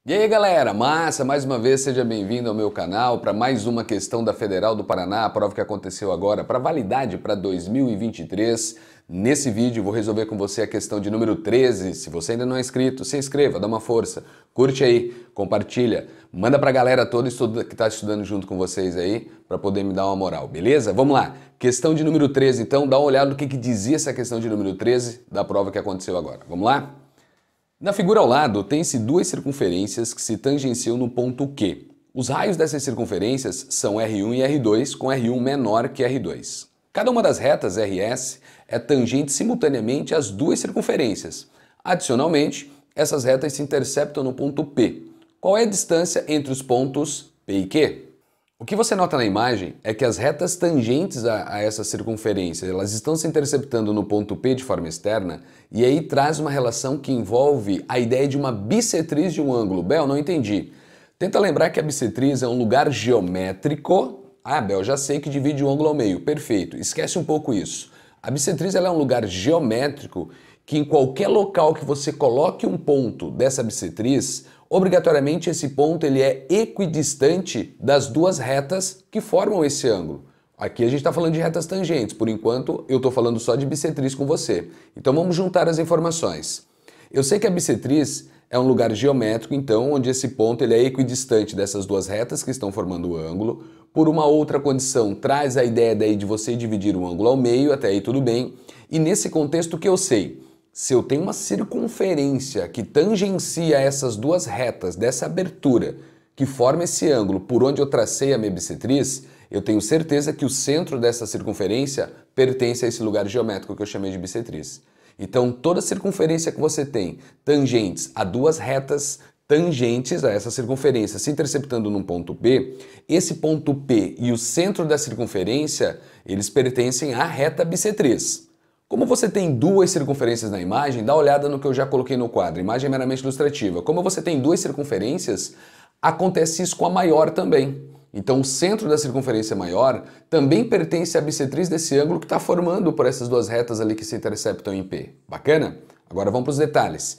E aí galera, massa, mais uma vez seja bem-vindo ao meu canal para mais uma questão da Federal do Paraná, a prova que aconteceu agora para validade para 2023. Nesse vídeo vou resolver com você a questão de número 13. Se você ainda não é inscrito, se inscreva, dá uma força, curte aí, compartilha, manda pra galera toda que está estudando junto com vocês aí para poder me dar uma moral, beleza? Vamos lá, questão de número 13 então, dá uma olhada no que dizia essa questão de número 13 da prova que aconteceu agora, vamos lá? Na figura ao lado, tem-se duas circunferências que se tangenciam no ponto Q. Os raios dessas circunferências são R1 e R2, com R1 menor que R2. Cada uma das retas RS é tangente simultaneamente às duas circunferências. Adicionalmente, essas retas se interceptam no ponto P. Qual é a distância entre os pontos P e Q? O que você nota na imagem é que as retas tangentes a essa circunferência, elas estão se interceptando no ponto P de forma externa, e aí traz uma relação que envolve a ideia de uma bissetriz de um ângulo. Bel, não entendi. Tenta lembrar que a bissetriz é um lugar geométrico. Ah, Bel, já sei que divide o ângulo ao meio. Perfeito, esquece um pouco isso. A bissetriz ela é um lugar geométrico que em qualquer local que você coloque um ponto dessa bissetriz, obrigatoriamente esse ponto ele é equidistante das duas retas que formam esse ângulo. Aqui a gente está falando de retas tangentes, por enquanto eu estou falando só de bissetriz com você. Então vamos juntar as informações. Eu sei que a bissetriz é um lugar geométrico, então, onde esse ponto ele é equidistante dessas duas retas que estão formando o ângulo. Por uma outra condição, traz a ideia daí de você dividir o ângulo ao meio, até aí tudo bem. E nesse contexto o que eu sei? Se eu tenho uma circunferência que tangencia essas duas retas dessa abertura que forma esse ângulo por onde eu tracei a minha bissetriz, eu tenho certeza que o centro dessa circunferência pertence a esse lugar geométrico que eu chamei de bissetriz. Então toda circunferência que você tem tangentes a duas retas tangentes a essa circunferência se interceptando num ponto P, esse ponto P e o centro da circunferência, eles pertencem à reta bissetriz. Como você tem duas circunferências na imagem, dá uma olhada no que eu já coloquei no quadro, imagem meramente ilustrativa. Como você tem duas circunferências, acontece isso com a maior também. Então o centro da circunferência maior também pertence à bissetriz desse ângulo que está formando por essas duas retas ali que se interceptam em P. Bacana? Agora vamos para os detalhes.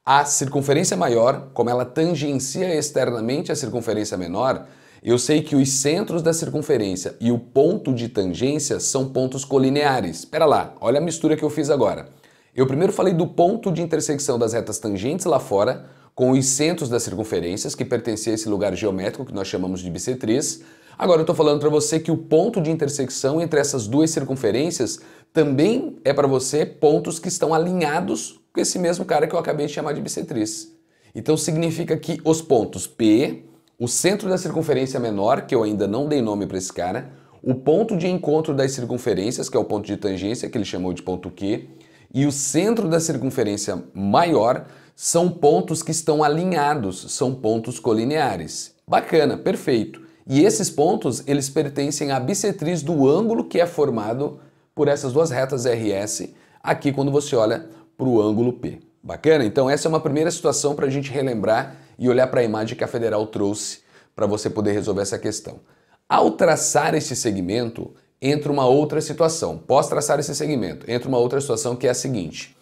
A circunferência maior, como ela tangencia externamente a circunferência menor, eu sei que os centros da circunferência e o ponto de tangência são pontos colineares. Espera lá, olha a mistura que eu fiz agora. Eu primeiro falei do ponto de intersecção das retas tangentes lá fora, com os centros das circunferências, que pertencia a esse lugar geométrico que nós chamamos de bissetriz. Agora eu estou falando para você que o ponto de intersecção entre essas duas circunferências também é para você pontos que estão alinhados com esse mesmo cara que eu acabei de chamar de bissetriz. Então significa que os pontos P, o centro da circunferência menor, que eu ainda não dei nome para esse cara, o ponto de encontro das circunferências, que é o ponto de tangência, que ele chamou de ponto Q, e o centro da circunferência maior são pontos que estão alinhados, são pontos colineares. Bacana, perfeito. E esses pontos, eles pertencem à bissetriz do ângulo que é formado por essas duas retas RS, aqui quando você olha para o ângulo P. Bacana? Então essa é uma primeira situação para a gente relembrar e olhar para a imagem que a Federal trouxe para você poder resolver essa questão. Ao traçar esse segmento, entra uma outra situação. Pós traçar esse segmento, entra uma outra situação que é a seguinte.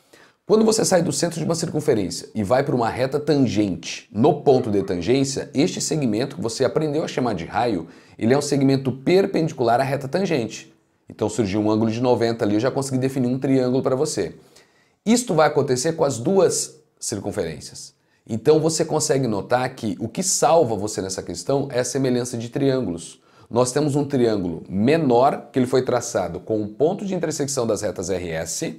Quando você sai do centro de uma circunferência e vai para uma reta tangente no ponto de tangência, este segmento que você aprendeu a chamar de raio, ele é um segmento perpendicular à reta tangente. Então surgiu um ângulo de 90 ali, eu já consegui definir um triângulo para você. Isto vai acontecer com as duas circunferências. Então você consegue notar que o que salva você nessa questão é a semelhança de triângulos. Nós temos um triângulo menor, que ele foi traçado com o ponto de intersecção das retas RS,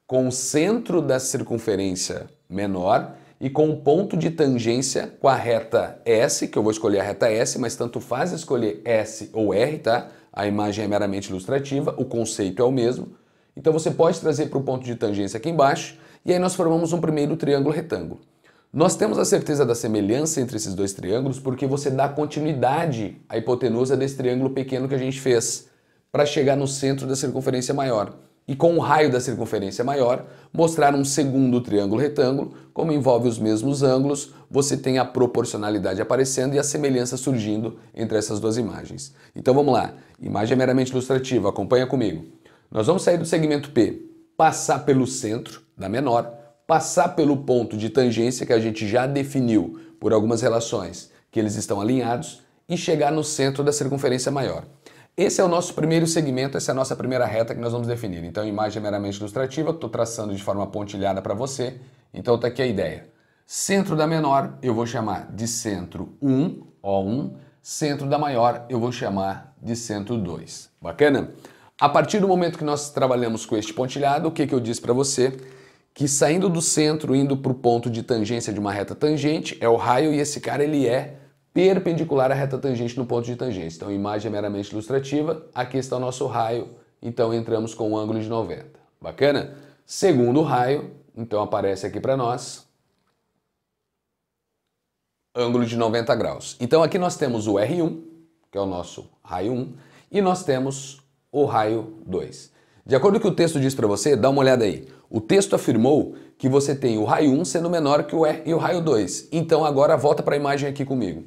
com o centro da circunferência menor e com o ponto de tangência com a reta S, que eu vou escolher a reta S, mas tanto faz escolher S ou R, tá? A imagem é meramente ilustrativa, o conceito é o mesmo. Então você pode trazer para o ponto de tangência aqui embaixo e aí nós formamos um primeiro triângulo retângulo. Nós temos a certeza da semelhança entre esses dois triângulos porque você dá continuidade à hipotenusa desse triângulo pequeno que a gente fez para chegar no centro da circunferência maior. E com o raio da circunferência maior, mostrar um segundo triângulo retângulo, como envolve os mesmos ângulos, você tem a proporcionalidade aparecendo e a semelhança surgindo entre essas duas imagens. Então vamos lá, imagem meramente ilustrativa, acompanha comigo. Nós vamos sair do segmento P, passar pelo centro da menor, passar pelo ponto de tangência que a gente já definiu por algumas relações que eles estão alinhados e chegar no centro da circunferência maior. Esse é o nosso primeiro segmento, essa é a nossa primeira reta que nós vamos definir. Então, imagem meramente ilustrativa, estou traçando de forma pontilhada para você. Então, está aqui a ideia. Centro da menor eu vou chamar de centro 1, O1. Centro da maior eu vou chamar de centro 2. Bacana? A partir do momento que nós trabalhamos com este pontilhado, o que eu disse para você? Que saindo do centro, indo para o ponto de tangência de uma reta tangente, é o raio e esse cara ele é perpendicular à reta tangente no ponto de tangência. Então, imagem meramente ilustrativa, aqui está o nosso raio, então entramos com um ângulo de 90. Bacana? Segundo raio, então aparece aqui para nós, ângulo de 90 graus. Então aqui nós temos o R1, que é o nosso raio 1, e nós temos o raio 2. De acordo com o que o texto diz para você, dá uma olhada aí. O texto afirmou que você tem o raio 1 sendo menor que o R e o raio 2. Então agora volta para a imagem aqui comigo.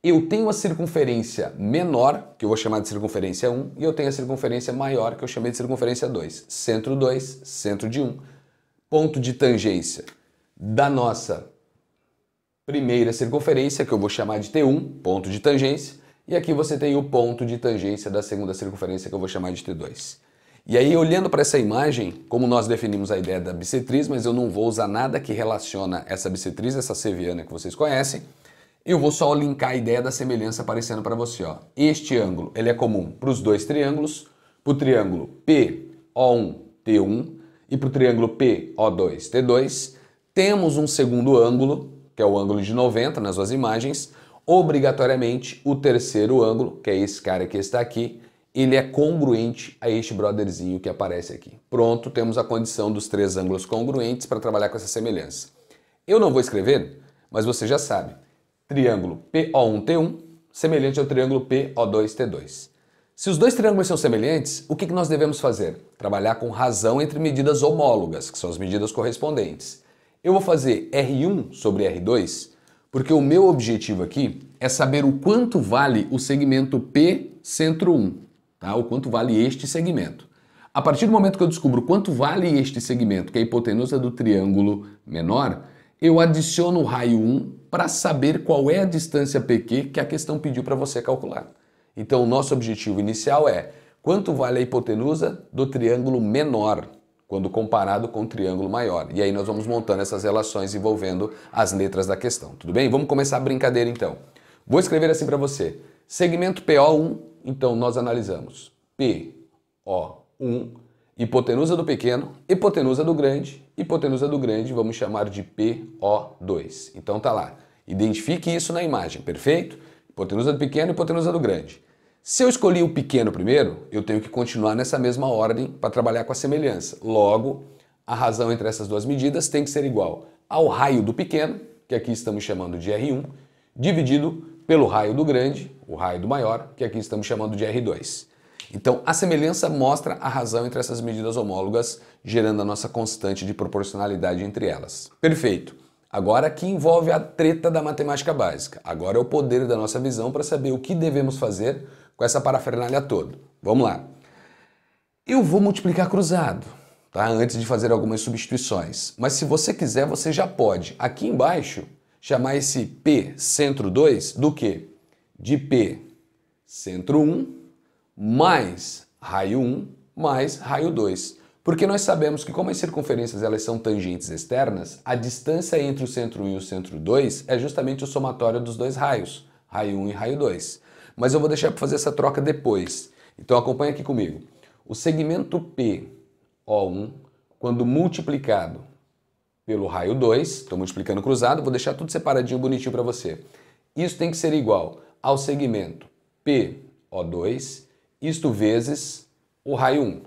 Eu tenho a circunferência menor, que eu vou chamar de circunferência 1, e eu tenho a circunferência maior, que eu chamei de circunferência 2. Centro 2, centro de 1. Ponto de tangência da nossa primeira circunferência, que eu vou chamar de T1, ponto de tangência, e aqui você tem o ponto de tangência da segunda circunferência, que eu vou chamar de T2. E aí, olhando para essa imagem, como nós definimos a ideia da bissetriz, mas eu não vou usar nada que relaciona essa bissetriz, essa seviana que vocês conhecem, eu vou só linkar a ideia da semelhança aparecendo para você. Ó. Este ângulo ele é comum para os dois triângulos, para o triângulo PO1, T1 e para o triângulo PO2, T2. Temos um segundo ângulo, que é o ângulo de 90 nas duas imagens. Obrigatoriamente, o terceiro ângulo, que é esse cara que está aqui, ele é congruente a este brotherzinho que aparece aqui. Pronto, temos a condição dos três ângulos congruentes para trabalhar com essa semelhança. Eu não vou escrever, mas você já sabe. Triângulo PO1T1 semelhante ao triângulo PO2T2. Se os dois triângulos são semelhantes, o que nós devemos fazer? Trabalhar com razão entre medidas homólogas, que são as medidas correspondentes. Eu vou fazer R1 sobre R2, porque o meu objetivo aqui é saber o quanto vale o segmento P centro 1, tá? O quanto vale este segmento. A partir do momento que eu descubro quanto vale este segmento, que é a hipotenusa do triângulo menor, eu adiciono o raio 1 para saber qual é a distância PQ que a questão pediu para você calcular. Então, o nosso objetivo inicial é quanto vale a hipotenusa do triângulo menor, quando comparado com o triângulo maior. E aí nós vamos montando essas relações envolvendo as letras da questão. Tudo bem? Vamos começar a brincadeira então. Vou escrever assim para você. Segmento PO1, então nós analisamos PO1, hipotenusa do pequeno, hipotenusa do grande, vamos chamar de PO2. Então tá lá. Identifique isso na imagem, perfeito? Hipotenusa do pequeno, hipotenusa do grande. Se eu escolhi o pequeno primeiro, eu tenho que continuar nessa mesma ordem para trabalhar com a semelhança. Logo, a razão entre essas duas medidas tem que ser igual ao raio do pequeno, que aqui estamos chamando de R1, dividido pelo raio do grande, o raio do maior, que aqui estamos chamando de R2. Então, a semelhança mostra a razão entre essas medidas homólogas, gerando a nossa constante de proporcionalidade entre elas. Perfeito. Agora aqui envolve a treta da matemática básica. Agora é o poder da nossa visão para saber o que devemos fazer com essa parafernália toda. Vamos lá. Eu vou multiplicar cruzado, tá? Antes de fazer algumas substituições. Mas se você quiser, você já pode, aqui embaixo, chamar esse P centro 2 do quê? De P centro 1 mais raio 1 mais raio 2. Porque nós sabemos que como as circunferências elas são tangentes externas, a distância entre o centro 1 e o centro 2 é justamente o somatório dos dois raios, raio 1 e raio 2. Mas eu vou deixar para fazer essa troca depois. Então acompanha aqui comigo. O segmento PO1, quando multiplicado pelo raio 2, estou multiplicando cruzado, vou deixar tudo separadinho, bonitinho para você. Isso tem que ser igual ao segmento PO2, isto vezes o raio 1.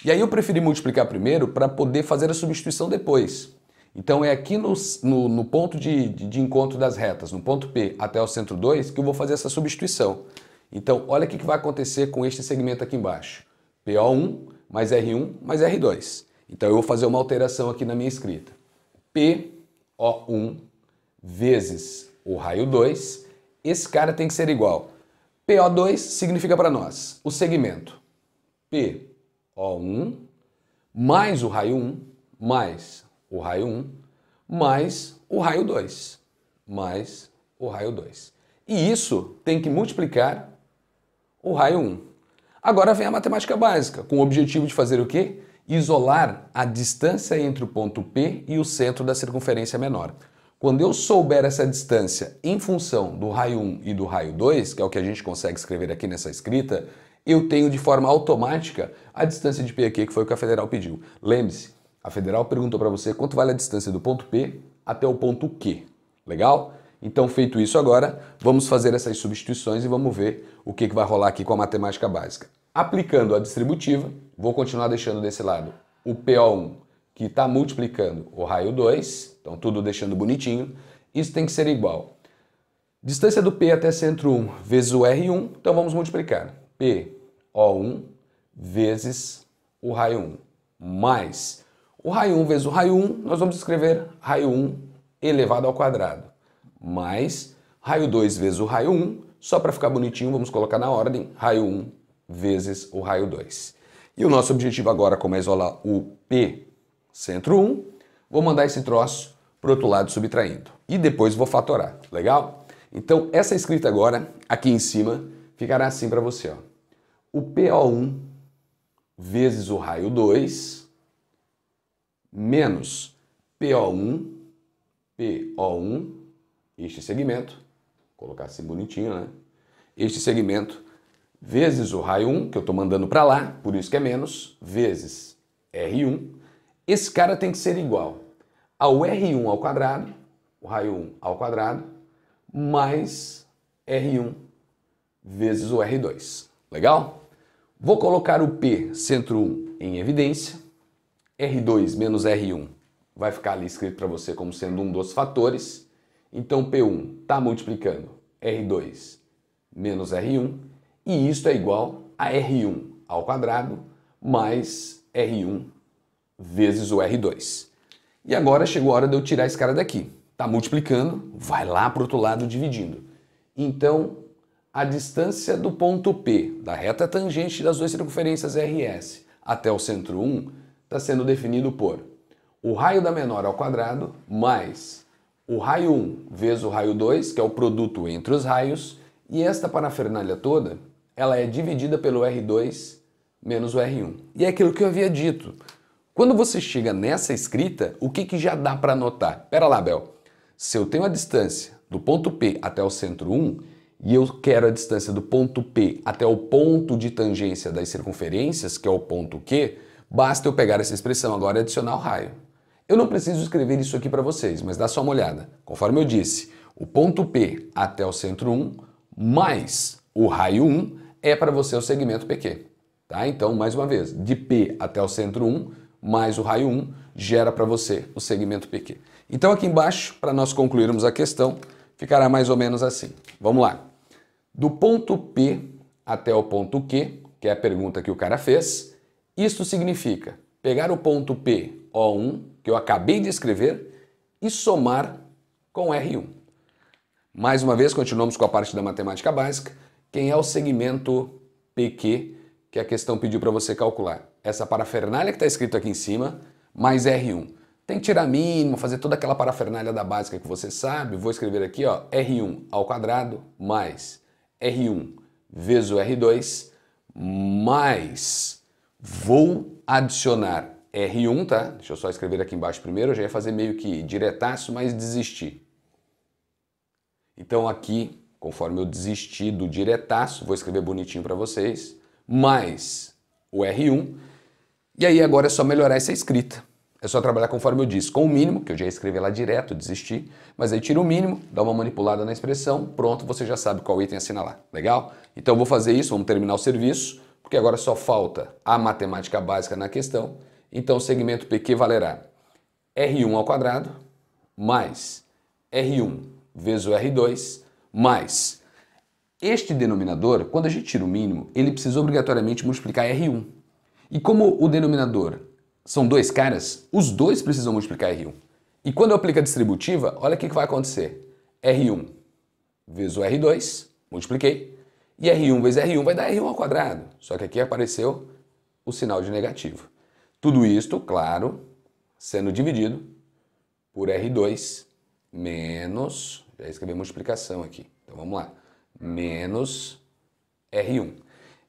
E aí eu preferi multiplicar primeiro para poder fazer a substituição depois. Então é aqui no ponto de encontro das retas, no ponto P até o centro 2, que eu vou fazer essa substituição. Então olha o que vai acontecer com este segmento aqui embaixo. PO1 mais R1 mais R2. Então eu vou fazer uma alteração aqui na minha escrita. PO1 vezes o raio 2, esse cara tem que ser igual. PO2 significa para nós o segmento PO1 mais o raio 1 mais o raio 1 mais o raio 2. mais o raio 2. E isso tem que multiplicar o raio 1. Agora vem a matemática básica, com o objetivo de fazer o quê? Isolar a distância entre o ponto P e o centro da circunferência menor. Quando eu souber essa distância em função do raio 1 e do raio 2, que é o que a gente consegue escrever aqui nessa escrita, eu tenho de forma automática a distância de P aqui, que foi o que a Federal pediu. Lembre-se, a Federal perguntou para você quanto vale a distância do ponto P até o ponto Q. Legal? Então, feito isso agora, vamos fazer essas substituições e vamos ver o que vai rolar aqui com a matemática básica. Aplicando a distributiva, vou continuar deixando desse lado o PO1, que está multiplicando o raio 2, então tudo deixando bonitinho. Isso tem que ser igual. Distância do P até centro 1 vezes o R1, então vamos multiplicar. PO1 vezes o raio 1, mais o raio 1 vezes o raio 1, nós vamos escrever raio 1 elevado ao quadrado, mais raio 2 vezes o raio 1, só para ficar bonitinho, vamos colocar na ordem, raio 1 vezes o raio 2. E o nosso objetivo agora, como é isolar o P centro 1, vou mandar esse troço para o outro lado subtraindo. E depois vou fatorar, legal? Então, essa escrita agora, aqui em cima, ficará assim para você, ó. O PO1 vezes o raio 2, menos PO1, este segmento, vou colocar assim bonitinho, né? Este segmento, vezes o raio 1, que eu estou mandando para lá, por isso que é menos, vezes R1. Esse cara tem que ser igual ao R1 ao quadrado, o raio 1 ao quadrado, mais R1 vezes o R2. Legal? Vou colocar o P centro 1 em evidência. R2 menos R1 vai ficar ali escrito para você como sendo um dos fatores. Então P1 está multiplicando R2 menos R1. E isso é igual a R1 ao quadrado mais R1 vezes o R2. E agora chegou a hora de eu tirar esse cara daqui. Está multiplicando, vai lá para o outro lado dividindo. Então, a distância do ponto P, da reta tangente das duas circunferências RS até o centro 1, está sendo definido por o raio da menor ao quadrado mais o raio 1 vezes o raio 2, que é o produto entre os raios, e esta parafernália toda, ela é dividida pelo R2 menos o R1. E é aquilo que eu havia dito. Quando você chega nessa escrita, o que já dá para anotar? Pera lá, Bel. Se eu tenho a distância do ponto P até o centro 1 e eu quero a distância do ponto P até o ponto de tangência das circunferências, que é o ponto Q, basta eu pegar essa expressão agora e adicionar o raio. Eu não preciso escrever isso aqui para vocês, mas dá só uma olhada. Conforme eu disse, o ponto P até o centro 1 mais o raio 1 é para você o segmento PQ. Tá? Então, mais uma vez, de P até o centro 1 mais o raio 1 gera para você o segmento PQ. Então aqui embaixo, para nós concluirmos a questão, ficará mais ou menos assim. Vamos lá. Do ponto P até o ponto Q, que é a pergunta que o cara fez, isto significa pegar o ponto P, O1, que eu acabei de escrever, e somar com R1. Mais uma vez, continuamos com a parte da matemática básica. Quem é o segmento PQ que a questão pediu para você calcular? Essa parafernália que está escrito aqui em cima, mais R1. Tem que tirar mínimo, fazer toda aquela parafernália da básica que você sabe. Vou escrever aqui, ó, R1 ao quadrado mais R1 vezes o R2, mais vou adicionar R1, tá? Deixa eu só escrever aqui embaixo primeiro, eu já ia fazer meio que diretaço, mas desisti. Então aqui, conforme eu desisti do diretaço, vou escrever bonitinho para vocês, mais o R1, e aí agora é só melhorar essa escrita. É só trabalhar conforme eu disse, com o mínimo, que eu já ia escrever lá direto, desisti, mas aí tira o mínimo, dá uma manipulada na expressão, pronto, você já sabe qual item assinalar. Legal? Então eu vou fazer isso, vamos terminar o serviço, porque agora só falta a matemática básica na questão. Então o segmento PQ valerá R1 ao quadrado mais R1 vezes o R2 mais este denominador, quando a gente tira o mínimo, ele precisa obrigatoriamente multiplicar R1. E como o denominador são dois caras, os dois precisam multiplicar R1. E quando eu aplico a distributiva, olha o que vai acontecer. R1 vezes o R2, multipliquei, e R1 vezes R1 vai dar R1 ao quadrado. Só que aqui apareceu o sinal de negativo. Tudo isto, claro, sendo dividido por R2 menos, Já escrevi multiplicação aqui. Então vamos lá. Menos R1.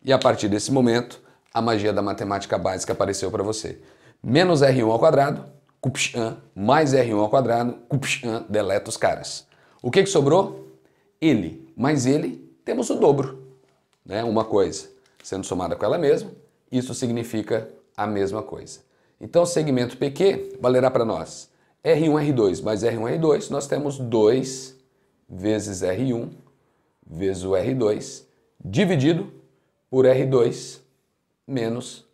E a partir desse momento, a magia da matemática básica apareceu para você. Menos R1 ao quadrado, cupchan, mais R1 ao quadrado, cupchan, deleta os caras. O que sobrou? Ele. Mais ele, temos o dobro. Né? Uma coisa sendo somada com ela mesma, isso significa a mesma coisa. Então, segmento PQ valerá para nós R1, R2 mais R1, R2, nós temos 2 vezes R1 vezes o R2, dividido por R2 menos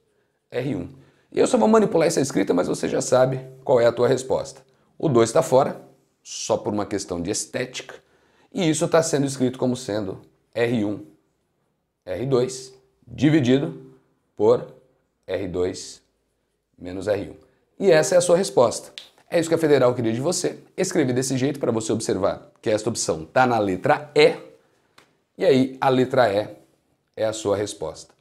R1. E eu só vou manipular essa escrita, mas você já sabe qual é a tua resposta. O 2 está fora, só por uma questão de estética, e isso está sendo escrito como sendo R1, R2, dividido por R2 menos R1. E essa é a sua resposta. É isso que a Federal queria de você. Escrevi desse jeito para você observar que esta opção está na letra E, e aí a letra E é a sua resposta.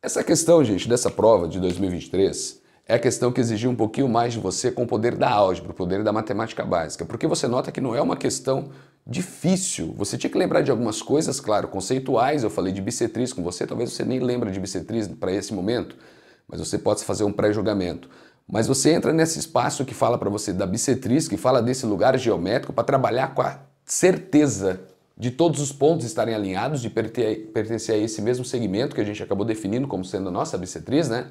Essa questão, gente, dessa prova de 2023 é a questão que exigiu um pouquinho mais de você com o poder da álgebra, o poder da matemática básica, porque você nota que não é uma questão difícil. Você tinha que lembrar de algumas coisas, claro, conceituais. Eu falei de bissetriz com você, talvez você nem lembre de bissetriz para esse momento, mas você pode fazer um pré-julgamento. Mas você entra nesse espaço que fala para você da bissetriz, que fala desse lugar geométrico, para trabalhar com a certeza de todos os pontos estarem alinhados, de pertencer a esse mesmo segmento que a gente acabou definindo como sendo a nossa bissetriz, né?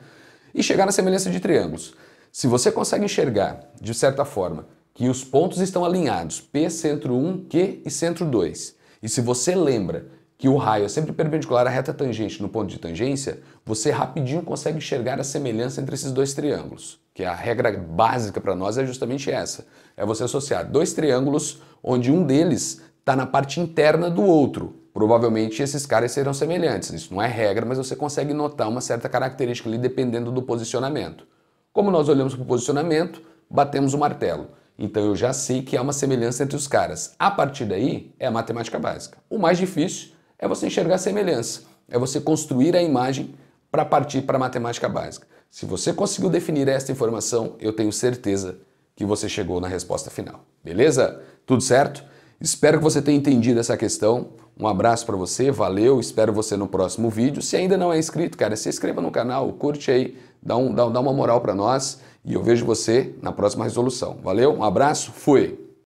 E chegar na semelhança de triângulos. Se você consegue enxergar, de certa forma, que os pontos estão alinhados, P, centro 1, Q e centro 2, e se você lembra que o raio é sempre perpendicular à reta tangente no ponto de tangência, você rapidinho consegue enxergar a semelhança entre esses dois triângulos. Que a regra básica para nós é justamente essa. É você associar dois triângulos onde um deles está na parte interna do outro. Provavelmente esses caras serão semelhantes. Isso não é regra, mas você consegue notar uma certa característica ali dependendo do posicionamento. Como nós olhamos para o posicionamento, batemos o martelo. Então eu já sei que há uma semelhança entre os caras. A partir daí é a matemática básica. O mais difícil é você enxergar a semelhança. É você construir a imagem para partir para a matemática básica. Se você conseguiu definir esta informação, eu tenho certeza que você chegou na resposta final. Beleza? Tudo certo? Espero que você tenha entendido essa questão. Um abraço para você, valeu, espero você no próximo vídeo. Se ainda não é inscrito, cara, se inscreva no canal, curte aí, dá uma moral para nós e eu vejo você na próxima resolução. Valeu, um abraço, fui!